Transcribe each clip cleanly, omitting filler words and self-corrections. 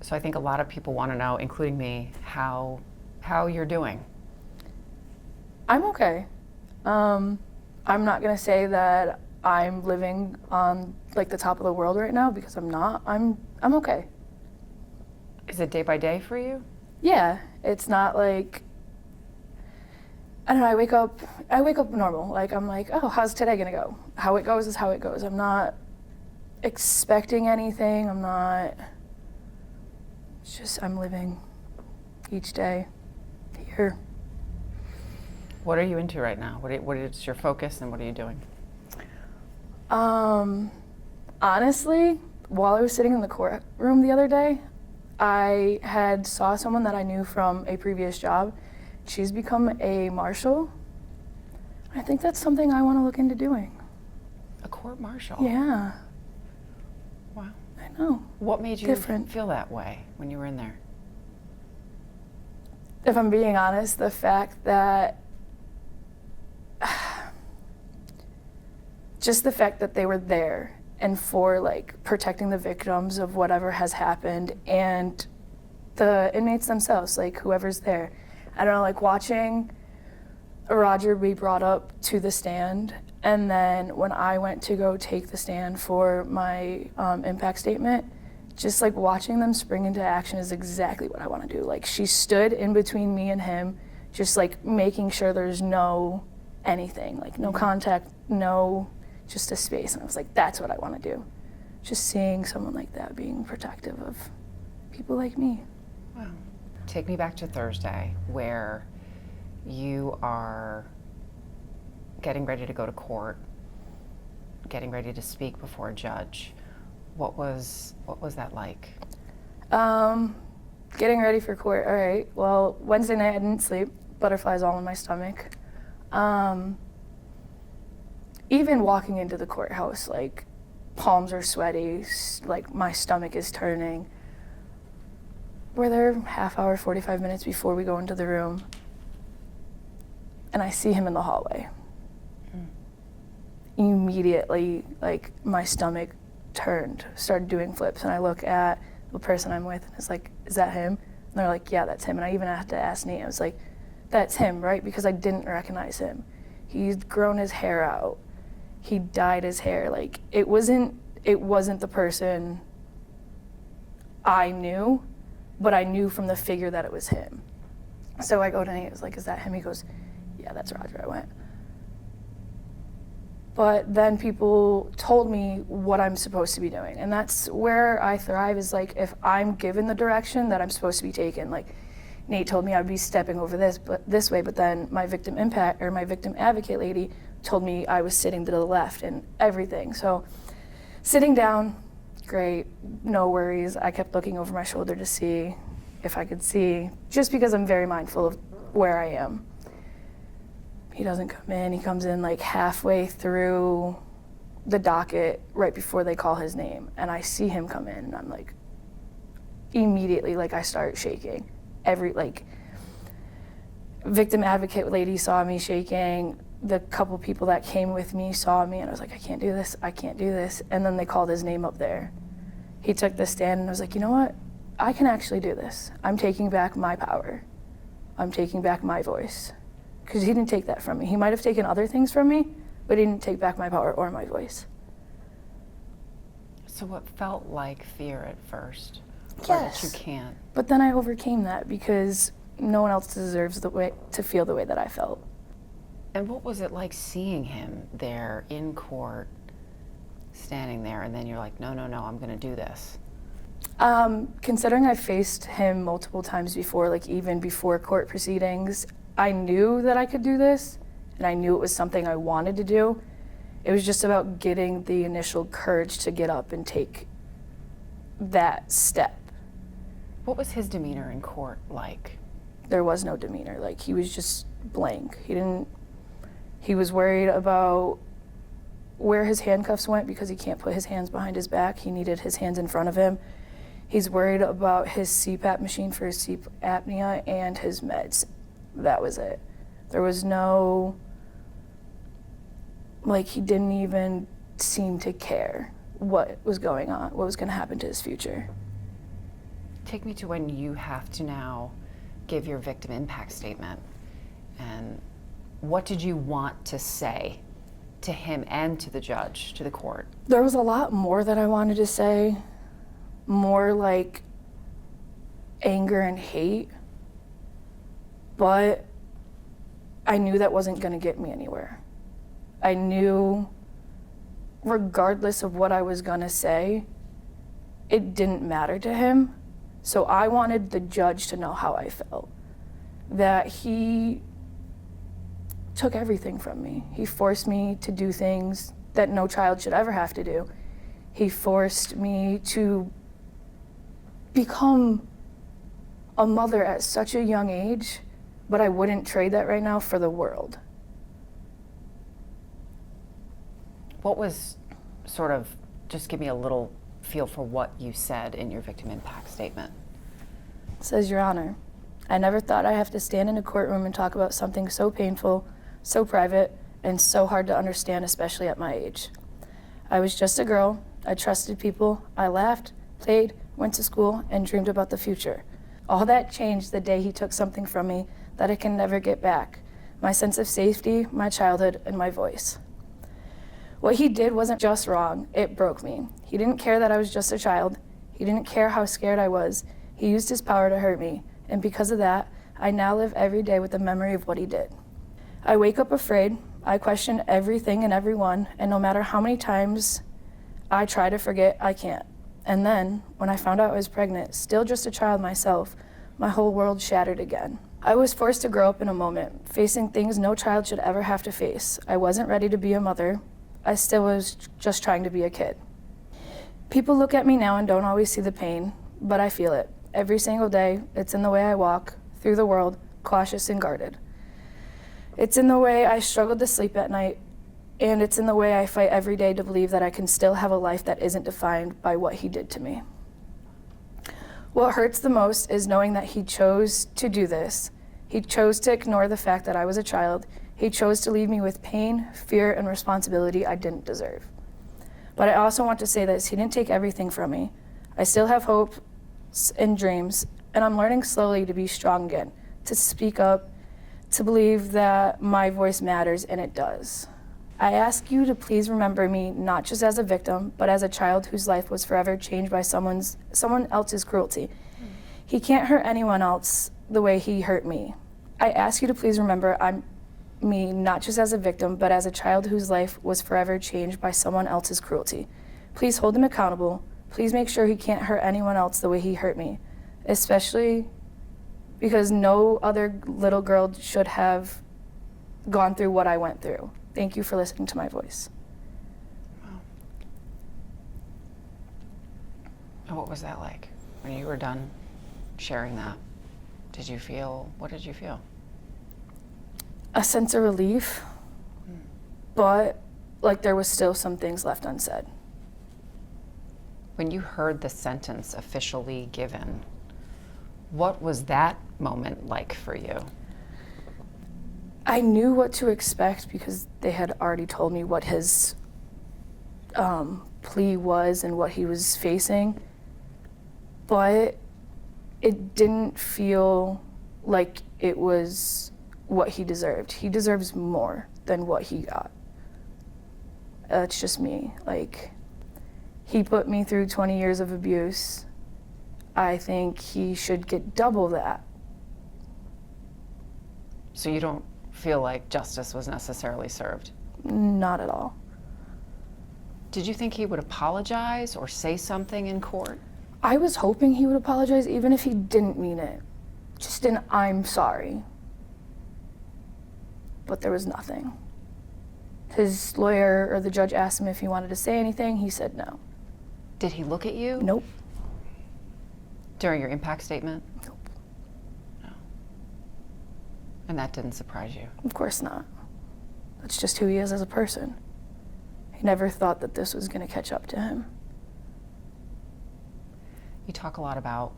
So I think a lot of people want to know, including me, how you're doing. I'm okay. I'm not gonna say that I'm living on like the top of the world right now, because I'm not. I'm okay. Is it day by day for you? Yeah, it's not like, I don't know, I wake up normal. Like, I'm like, oh, how's today gonna go? How it goes is how it goes. I'm not expecting anything. It's just, I'm living each day here. What are you into right now? What is your focus and what are you doing? Honestly, while I was sitting in the courtroom the other day, I had saw someone that I knew from a previous job. She's become a marshal. I think that's something I want to look into doing. A court marshal? Yeah. Wow. I know. What made you Different. feel that way when you were in there? If I'm being honest, the fact that just the fact that they were there and for like protecting the victims of whatever has happened and the inmates themselves, like whoever's there. I don't know, like watching Roger be brought up to the stand, and then when I went to go take the stand for my impact statement, just like watching them spring into action is exactly what I want to do. Like, she stood in between me and him, just like making sure there's no anything, like no contact, no, just a space. And I was like, that's what I want to do. Just seeing someone like that being protective of people like me. Wow. Take me back to Thursday, where you are getting ready to go to court, getting ready to speak before a judge. What was that like? Getting ready for court. All right. Well, Wednesday night I didn't sleep. Butterflies all in my stomach. Even walking into the courthouse, like palms are sweaty, like my stomach is turning. We're there half hour, 45 minutes before we go into the room, and I see him in the hallway. Immediately, like my stomach turned, started doing flips, and I look at the person I'm with and it's like, is that him? And they're like, yeah, that's him. And I even had to ask Nate, I was like, that's him, right? Because I didn't recognize him. He's grown his hair out. He dyed his hair. Like, it wasn't the person I knew, but I knew from the figure that it was him. So I go to Nate, I was like, is that him? He goes, yeah, that's Roger. I went. But then people told me what I'm supposed to be doing. And that's where I thrive, is like, if I'm given the direction that I'm supposed to be taking. Like, Nate told me I'd be stepping over this way, but then my victim advocate lady told me I was sitting to the left and everything. So sitting down, great, no worries. I kept looking over my shoulder to see if I could see, just because I'm very mindful of where I am. He doesn't come in. He comes in like halfway through the docket, right before they call his name. And I see him come in, and I'm like, immediately, like, I start shaking. Victim advocate lady saw me shaking. The couple people that came with me saw me, and I was like, I can't do this. I can't do this. And then they called his name up there. He took the stand, and I was like, you know what? I can actually do this. I'm taking back my power. I'm taking back my voice. Because he didn't take that from me. He might have taken other things from me, but he didn't take back my power or my voice. So what felt like fear at first? Yes. Or that you can't? But then I overcame that, because no one else deserves to feel the way that I felt. And what was it like seeing him there in court, standing there, and then you're like, no, I'm gonna do this? Considering I faced him multiple times before, like even before court proceedings, I knew that I could do this, and I knew it was something I wanted to do. It was just about getting the initial courage to get up and take that step. What was his demeanor in court like? There was no demeanor. Like, he was just blank. He was worried about where his handcuffs went, because he can't put his hands behind his back. He needed his hands in front of him. He's worried about his CPAP machine for his sleep apnea and his meds. That was it. There was no, like, he didn't even seem to care what was going on, what was going to happen to his future. Take me to when you have to now give your victim impact statement. And what did you want to say to him and to the judge, to the court? There was a lot more that I wanted to say, more like anger and hate, but I knew that wasn't going to get me anywhere. I knew regardless of what I was going to say, it didn't matter to him. So I wanted the judge to know how I felt, that he took everything from me. He forced me to do things that no child should ever have to do. He forced me to become a mother at such a young age, but I wouldn't trade that right now for the world. What was sort of, just give me a little feel for what you said in your victim impact statement. It says, Your Honor, I never thought I'd have to stand in a courtroom and talk about something so painful, so private, and so hard to understand, especially at my age. I was just a girl. I trusted people. I laughed, played, went to school, and dreamed about the future. All that changed the day he took something from me that I can never get back. My sense of safety, my childhood, and my voice. What he did wasn't just wrong, it broke me. He didn't care that I was just a child. He didn't care how scared I was. He used his power to hurt me, and because of that, I now live every day with the memory of what he did. I wake up afraid. I question everything and everyone, and no matter how many times I try to forget, I can't. And then, when I found out I was pregnant, still just a child myself, my whole world shattered again. I was forced to grow up in a moment, facing things no child should ever have to face. I wasn't ready to be a mother. I still was just trying to be a kid. People look at me now and don't always see the pain, but I feel it. Every single day, it's in the way I walk through the world, cautious and guarded. It's in the way I struggle to sleep at night, and it's in the way I fight every day to believe that I can still have a life that isn't defined by what he did to me. What hurts the most is knowing that he chose to do this. He chose to ignore the fact that I was a child. He chose to leave me with pain, fear, and responsibility I didn't deserve. But I also want to say this, he didn't take everything from me. I still have hopes and dreams, and I'm learning slowly to be strong again, to speak up, to believe that my voice matters, and it does. I ask you to please remember me not just as a victim, but as a child whose life was forever changed by someone else's cruelty. He can't hurt anyone else the way he hurt me. I ask you to please remember me not just as a victim, but as a child whose life was forever changed by someone else's cruelty. Please hold him accountable. Please make sure he can't hurt anyone else the way he hurt me, especially because no other little girl should have gone through what I went through. Thank you for listening to my voice. Wow. And what was that like when you were done sharing that? What did you feel? A sense of relief, but like there was still some things left unsaid. When you heard the sentence officially given, what was that moment like for you? I knew what to expect because they had already told me what his plea was and what he was facing, but it didn't feel like it was what he deserved. He deserves more than what he got. That's just me. Like, he put me through 20 years of abuse. I think he should get double that. So you don't feel like justice was necessarily served? Not at all. Did you think he would apologize or say something in court? I was hoping he would apologize even if he didn't mean it. Just an I'm sorry. But there was nothing. His lawyer or the judge asked him if he wanted to say anything. He said no. Did he look at you? Nope. During your impact statement? Nope. No. And that didn't surprise you? Of course not. That's just who he is as a person. He never thought that this was going to catch up to him. You talk a lot about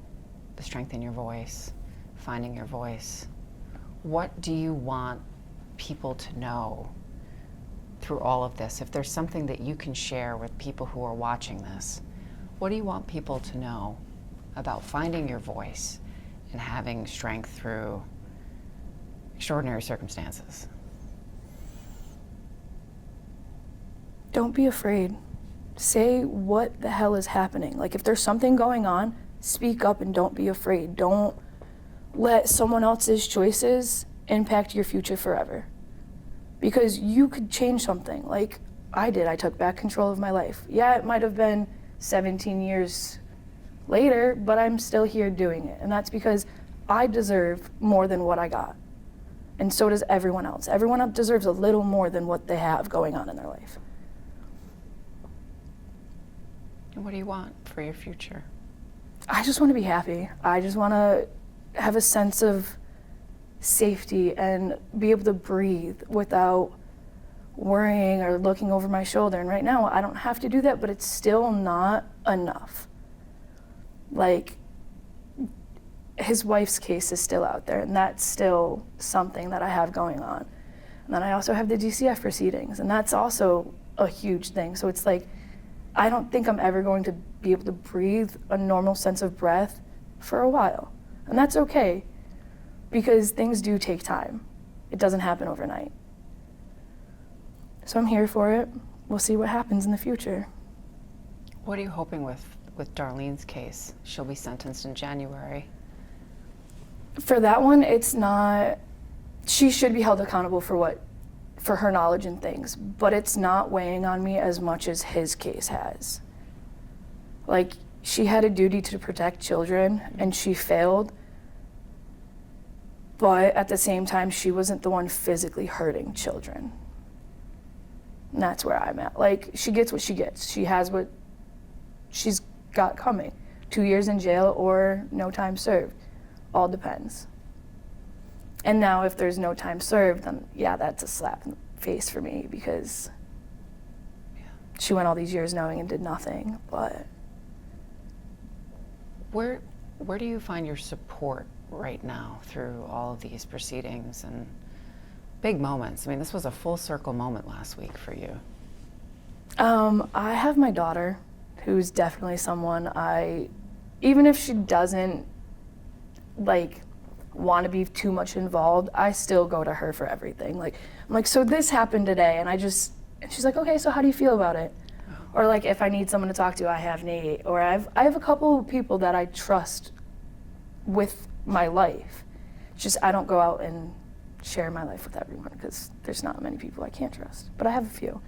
the strength in your voice, finding your voice. What do you want people to know through all of this? If there's something that you can share with people who are watching this, what do you want people to know? about finding your voice and having strength through extraordinary circumstances? Don't be afraid. Say what the hell is happening. Like, if there's something going on, speak up and don't be afraid. Don't let someone else's choices impact your future forever. Because you could change something. Like I did. I took back control of my life. Yeah, it might have been 17 years later, but I'm still here doing it. And that's because I deserve more than what I got. And so does everyone else. Everyone else deserves a little more than what they have going on in their life. And what do you want for your future? I just want to be happy. I just want to have a sense of safety and be able to breathe without worrying or looking over my shoulder. And right now, I don't have to do that, but it's still not enough. Like, his wife's case is still out there, and that's still something that I have going on. And then I also have the DCF proceedings, and that's also a huge thing. So it's like, I don't think I'm ever going to be able to breathe a normal sense of breath for a while. And that's okay, because things do take time. It doesn't happen overnight. So I'm here for it. We'll see what happens in the future. What are you hoping with Darlene's case? She'll be sentenced in January. For that one, it's not, she should be held accountable for her knowledge and things, but it's not weighing on me as much as his case has. Like, she had a duty to protect children, and she failed, but at the same time, she wasn't the one physically hurting children. And that's where I'm at. Like, she gets what she gets. She has what she's got coming. 2 years in jail or no time served. All depends. And now if there's no time served, then yeah, that's a slap in the face for me, because she went all these years knowing and did nothing. But where do you find your support right now through all of these proceedings and big moments? I mean, this was a full circle moment last week for you. I have my daughter, who's definitely someone even if she doesn't like want to be too much involved, I still go to her for everything. Like, I'm like, so this happened today, and she's like, okay, so how do you feel about it? Or like, if I need someone to talk to, I have Nate, or I have a couple of people that I trust with my life. It's just I don't go out and share my life with everyone, because there's not many people I can't trust, but I have a few.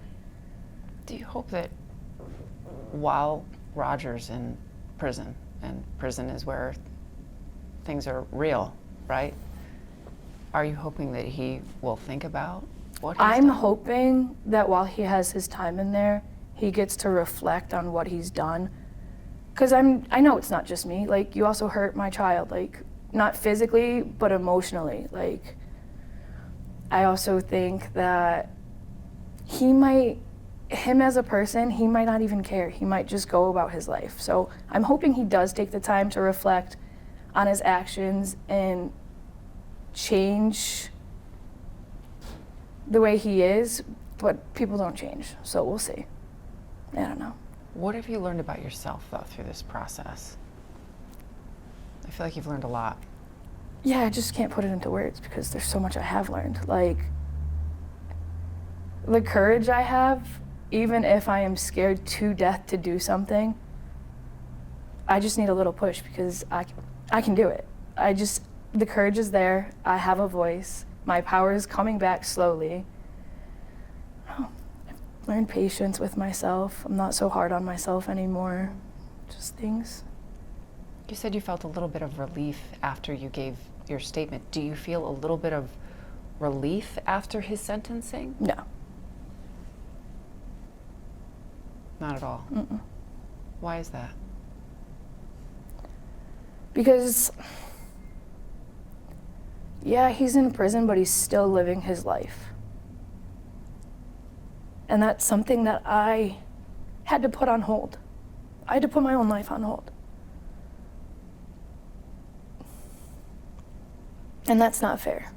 Do you hope that while Roger's in prison, and prison is where things are real, right? Are you hoping that he will think about what he's I'm done? hoping that while he has his time in there, he gets to reflect on what he's done. Because I know it's not just me. Like, you also hurt my child, like, not physically, but emotionally. Like, I also think that him as a person, he might not even care. He might just go about his life. So I'm hoping he does take the time to reflect on his actions and change the way he is, but people don't change, so we'll see. I don't know. What have you learned about yourself, though, through this process? I feel like you've learned a lot. Yeah, I just can't put it into words because there's so much I have learned. Like, the courage I have, even if I am scared to death to do something, I just need a little push, because I can do it. The courage is there. I have a voice. My power is coming back slowly. Oh, I've learned patience with myself. I'm not so hard on myself anymore. Just things. You said you felt a little bit of relief after you gave your statement. Do you feel a little bit of relief after his sentencing? No. Not at all? Mm-mm. Why is that? Because, yeah, he's in prison, but he's still living his life. And that's something that I had to put on hold. I had to put my own life on hold. And that's not fair.